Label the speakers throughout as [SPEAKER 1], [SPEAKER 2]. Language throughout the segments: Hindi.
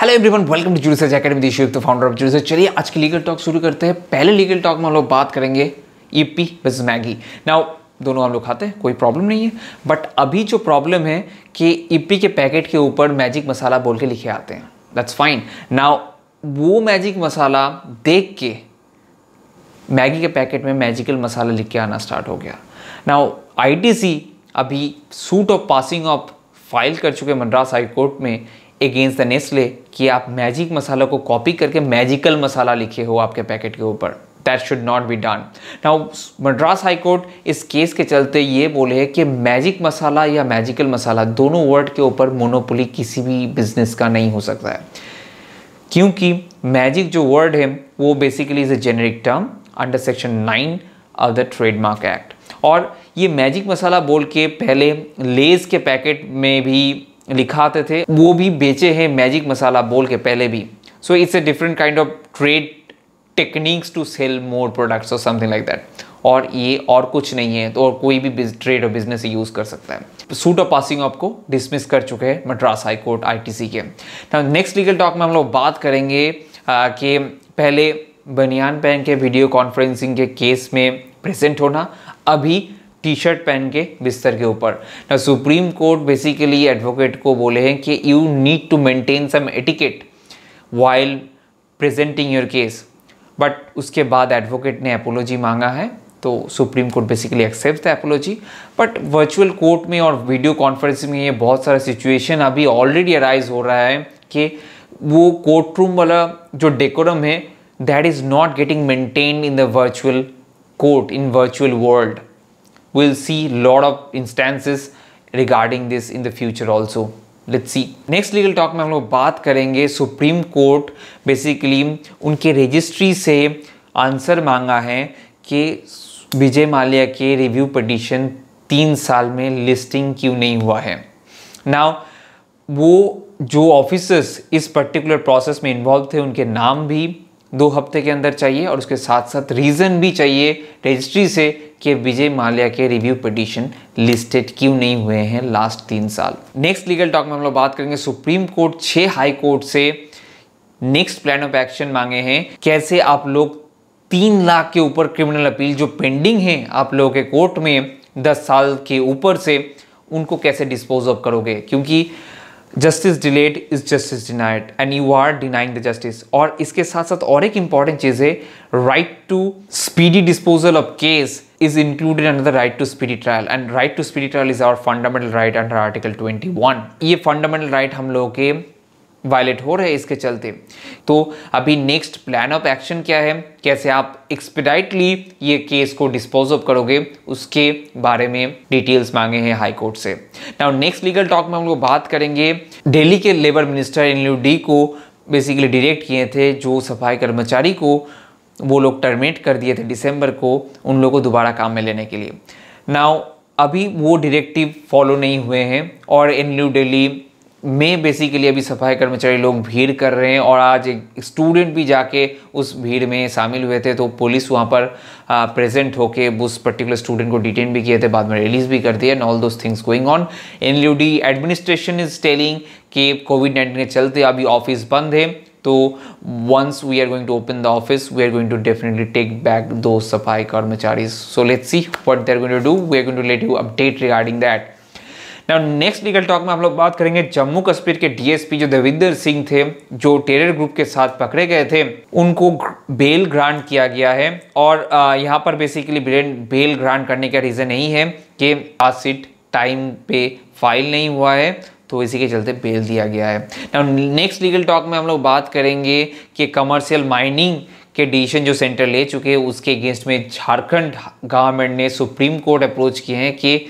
[SPEAKER 1] Hello everyone, welcome to judo search academy, this is the founder of judo search. चलिए आज की लीगल टॉक शुरू करते हैं। पहले लीगल टॉक में हम लोग बात करेंगे ईपी वर्सेस मैगी। नाउ दोनों हम लोग खाते हैं, कोई प्रॉब्लम नहीं है, बट अभी जो प्रॉब्लम है कि ईपी के पैकेट के ऊपर मैजिक मसाला बोल के लिखे आते हैं। That's fine. नाउ वो मैजिक मसाला देख के मैगी के पैकेट में मैजिकल मसाला लिख के आना स्टार्ट हो गया। नाउ आईटीसी अभी suit of passing of file कर चुके मद्रास हाई कोर्ट में अगेंस्ट द नेस्ले कि आप मैजिक मसाला को कॉपी करके मैजिकल मसाला लिखे हो आपके पैकेट के ऊपर। That should not be done. Now Madras high court इस केस के चलते ये बोले है कि मैजिक मसाला या मैजिकल मसाला दोनों वर्ड के ऊपर मोनोपोली किसी भी बिजनेस का नहीं हो सकता है, क्योंकि मैजिक जो वर्ड है वो basically is a generic term under section 9 of the trademark act. और ये मैजिक मसाला बोल के पहले लेज के पैकेट में भी लिखाते थे, वो भी बेचे हैं मैजिक मसाला बोल के पहले भी। So it's a different kind of trade techniques to sell more products और समथिंग लाइक दैट। और ये और कुछ नहीं है, तो और कोई भी ट्रेड और बिजनेस यूज कर सकता है। सूट ऑफ पासिंग ऑफ को डिसमिस कर चुके हैं मद्रास हाई कोर्ट आईटीसी के। नेक्स्ट लीगल टॉक में हम लोग बात करेंगे कि पहले बनियान पहन के वीडियो कॉन्फ्रेंसिंग के केस में प्रेजेंट होना, अभी टी शर्ट पहन के बिस्तर के ऊपर। ना सुप्रीम कोर्ट बेसिकली एडवोकेट को बोले हैं कि you need to maintain some etiquette while presenting your case, but उसके बाद एडवोकेट ने अपोलॉजी मांगा है, तो supreme court basically accept the apology. But virtual court में और वीडियो कॉन्फ्रेंसिंग में ये बहुत सारा सिचुएशन अभी ऑलरेडी अराइज हो रहा है कि वो कोर्ट रूम वाला जो डेकोरम है that is not getting maintained in the virtual court, in virtual world. We'll see lot of instances regarding this in the future also. Let's see. Next legal talk में हम लोग बात करेंगे सुप्रीम कोर्ट बेसिकली उनके रजिस्ट्री से आंसर मांगा है कि विजय माल्या के रिव्यू पिटीशन 3 साल में लिस्टिंग क्यों नहीं हुआ है। नाउ वो जो ऑफिसर्स इस पर्टिकुलर प्रोसेस में इन्वॉल्व थे उनके नाम भी 2 हफ्ते के अंदर चाहिए, और उसके साथ साथ रीज़न भी चाहिए रजिस्ट्री से कि विजय माल्या के रिव्यू पिटीशन लिस्टेड क्यों नहीं हुए हैं लास्ट 3 साल। नेक्स्ट लीगल टॉक में हम लोग बात करेंगे सुप्रीम कोर्ट 6 हाई कोर्ट से नेक्स्ट प्लान ऑफ एक्शन मांगे हैं। कैसे आप लोग 3 लाख के ऊपर क्रिमिनल अपील जो पेंडिंग है आप लोगों के कोर्ट में 10 साल के ऊपर से, उनको कैसे डिस्पोज ऑफ करोगे, क्योंकि justice delayed is justice denied and you are denying the justice. और इसके साथ साथ और एक इंपॉर्टेंट चीज है, right to speedy disposal of case is included under the right to speedy trial, and right to speedy trial is our fundamental right under article 21। ये fundamental right हम लोगों के वायलेट हो रहे हैं इसके चलते। तो अभी नेक्स्ट प्लान ऑफ एक्शन क्या है, कैसे आप एक्सपेडाइटली ये केस को डिस्पोज ऑफ करोगे, उसके बारे में डिटेल्स मांगे हैं हाई कोर्ट से। नाउ नेक्स्ट लीगल टॉक में हम लोग बात करेंगे दिल्ली के लेबर मिनिस्टर एनएलयू डी को बेसिकली डायरेक्ट किए थे, जो सफाई कर्मचारी को वो लोग टर्मिनेट कर दिए थे दिसंबर को, उन लोगों को दोबारा काम में लेने के लिए। नाउ अभी वो डायरेक्टिव फॉलो नहीं हुए हैं, और एनएलयू दिल्ली में बेसिकली अभी सफाई कर्मचारी लोग भीड़ कर रहे हैं, और आज एक स्टूडेंट भी जाके उस भीड़ में शामिल हुए थे, तो पुलिस वहाँ पर प्रेजेंट होके उस पर्टिकुलर स्टूडेंट को डिटेन भी किए थे, बाद में रिलीज भी कर दिया, and all those things going on. NLU D administration is telling कि कोविड-19 के चलते अभी ऑफिस बंद है, तो once we are going to open the office, we are going to definitely take back those सफाई कर्मचारी। So let's see what they're going to do. We are going to let you update regarding that. Now next legal talk में हम लोग बात करेंगे जम्मू कश्मीर के डीएसपी जो देविंदर सिंह थे, जो टेरर ग्रुप के साथ पकड़े गए थे, उनको बेल ग्रांट किया गया है। और यहाँ पर बेसिकली बेल ग्रांट करने का रीज़न यही है कि चार्जशीट टाइम पे फाइल नहीं हुआ है, तो इसी के चलते बेल दिया गया है। नाउ नेक्स्ट लीगल टॉक में हम लोग बात करेंगे कि कमर्शियल माइनिंग के डिसीजन जो सेंटर ले चुके हैं उसके अगेंस्ट में झारखंड गवर्नमेंट ने सुप्रीम कोर्ट अप्रोच किए हैं कि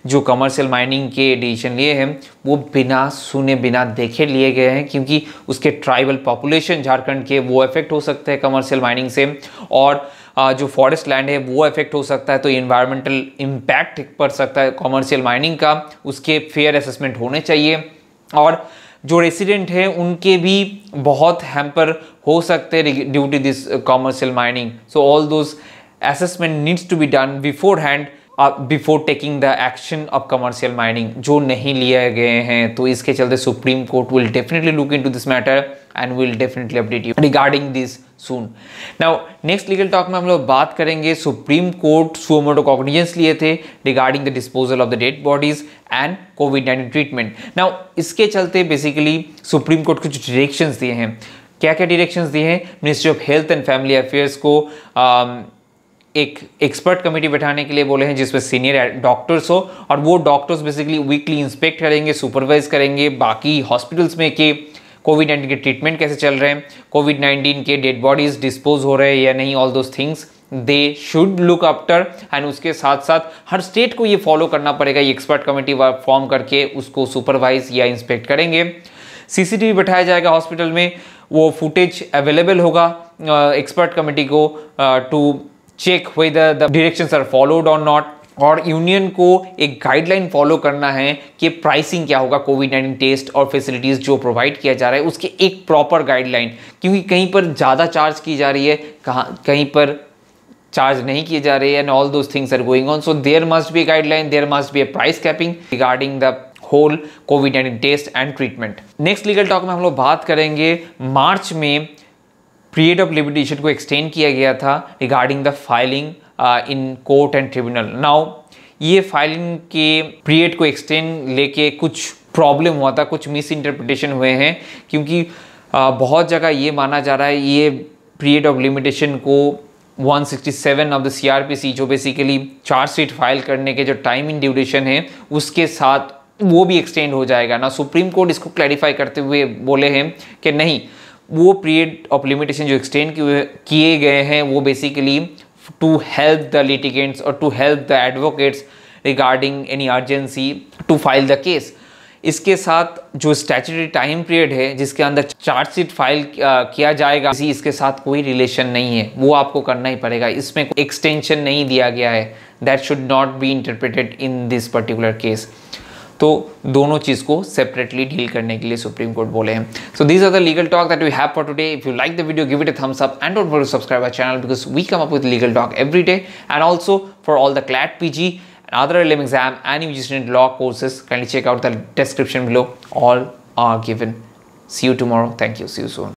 [SPEAKER 1] जो कमर्शियल माइनिंग के डिसीजन लिए हैं वो बिना सुने बिना देखे लिए गए हैं, क्योंकि उसके ट्राइबल पॉपुलेशन झारखंड के वो इफेक्ट हो सकते हैं कमर्शियल माइनिंग से, और जो फॉरेस्ट लैंड है वो इफेक्ट हो सकता है, तो इन्वायरमेंटल इम्पैक्ट पड़ सकता है कमर्शियल माइनिंग का, उसके फेयर असेसमेंट होने चाहिए। और जो रेसिडेंट हैं उनके भी बहुत हैम्पर हो सकते हैं due to this commercial mining. So all those assessment needs to be done beforehand before taking the action of commercial mining, जो नहीं लिए गए हैं। तो इसके चलते supreme court will definitely look into this matter and will definitely update you regarding this soon. Now next legal talk में हम लोग बात करेंगे, supreme court suo motu cognizance लिए थे regarding the disposal of the dead bodies and covid treatment. Now इसके चलते बेसिकली सुप्रीम कोर्ट कुछ डायरेक्शंस दिए हैं। क्या क्या डायरेक्शंस दिए हैं? Ministry of health and family affairs को एक एक्सपर्ट कमेटी बैठाने के लिए बोले हैं जिसमें सीनियर डॉक्टर्स हो, और वो डॉक्टर्स बेसिकली वीकली इंस्पेक्ट करेंगे, सुपरवाइज करेंगे बाकी हॉस्पिटल्स में कि कोविड-19 के ट्रीटमेंट कैसे चल रहे हैं, कोविड-19 के डेड बॉडीज डिस्पोज हो रहे हैं या नहीं, all those things they should look after. And उसके साथ साथ हर स्टेट को ये फॉलो करना पड़ेगा, ये एक्सपर्ट कमेटी फॉर्म करके उसको सुपरवाइज या इंस्पेक्ट करेंगे। सीसीटीवी बैठाया जाएगा हॉस्पिटल में, वो फुटेज अवेलेबल होगा एक्सपर्ट कमेटी को to check whether the directions are followed और नॉट। और यूनियन को एक गाइडलाइन फॉलो करना है कि प्राइसिंग क्या होगा कोविड-19 टेस्ट और फैसिलिटीज जो प्रोवाइड किया जा रहा है उसके एक प्रॉपर गाइडलाइन, क्योंकि कहीं पर ज़्यादा चार्ज की जा रही है, कहीं पर चार्ज नहीं किए जा रहे हैं, and all those things are going on. So there must be guideline, there must be a price capping regarding the whole कोविड-19 test and treatment. Next legal talk में हम लोग बात करेंगे, मार्च में पीरियड ऑफ लिमिटेशन को एक्सटेंड किया गया था regarding the filing in court and tribunal. Now ये फाइलिंग के पीरियड को एक्सटेंड लेके कुछ प्रॉब्लम हुआ था, कुछ मिस इंटरप्रिटेशन हुए हैं, क्योंकि बहुत जगह ये माना जा रहा है ये पीरियड ऑफ लिमिटेशन को 167 ऑफ द CRPC जो बेसिकली चार्जशीट फाइल करने के जो टाइम इन ड्यूरेशन है उसके साथ वो भी एक्सटेंड हो जाएगा ना। सुप्रीम कोर्ट इसको क्लैरिफाई करते हुए बोले हैं कि नहीं, वो पीरियड ऑफ लिमिटेशन जो एक्सटेंड किए गए हैं वो basically to help the litigants और to help the advocates regarding any urgency to file the case. इसके साथ जो स्टैट्यूटरी टाइम पीरियड है जिसके अंदर चार्जशीट फाइल किया जाएगा, इसके साथ कोई रिलेशन नहीं है, वो आपको करना ही पड़ेगा। इसमें एक्सटेंशन नहीं दिया गया है, that should not be interpreted in this particular case. तो दोनों चीज़ को सेपरेटली डील करने के लिए सुप्रीम कोर्ट बोले हैं। So these are the legal talk that we have for today. If you like the video, give it a thumbs up and don't forget to subscribe our channel because we come up with legal talk every day, and also for all the CLAT PG and other LM exam and UGC law courses, kindly check out the description below. All are given. See you tomorrow. Thank you. See you soon.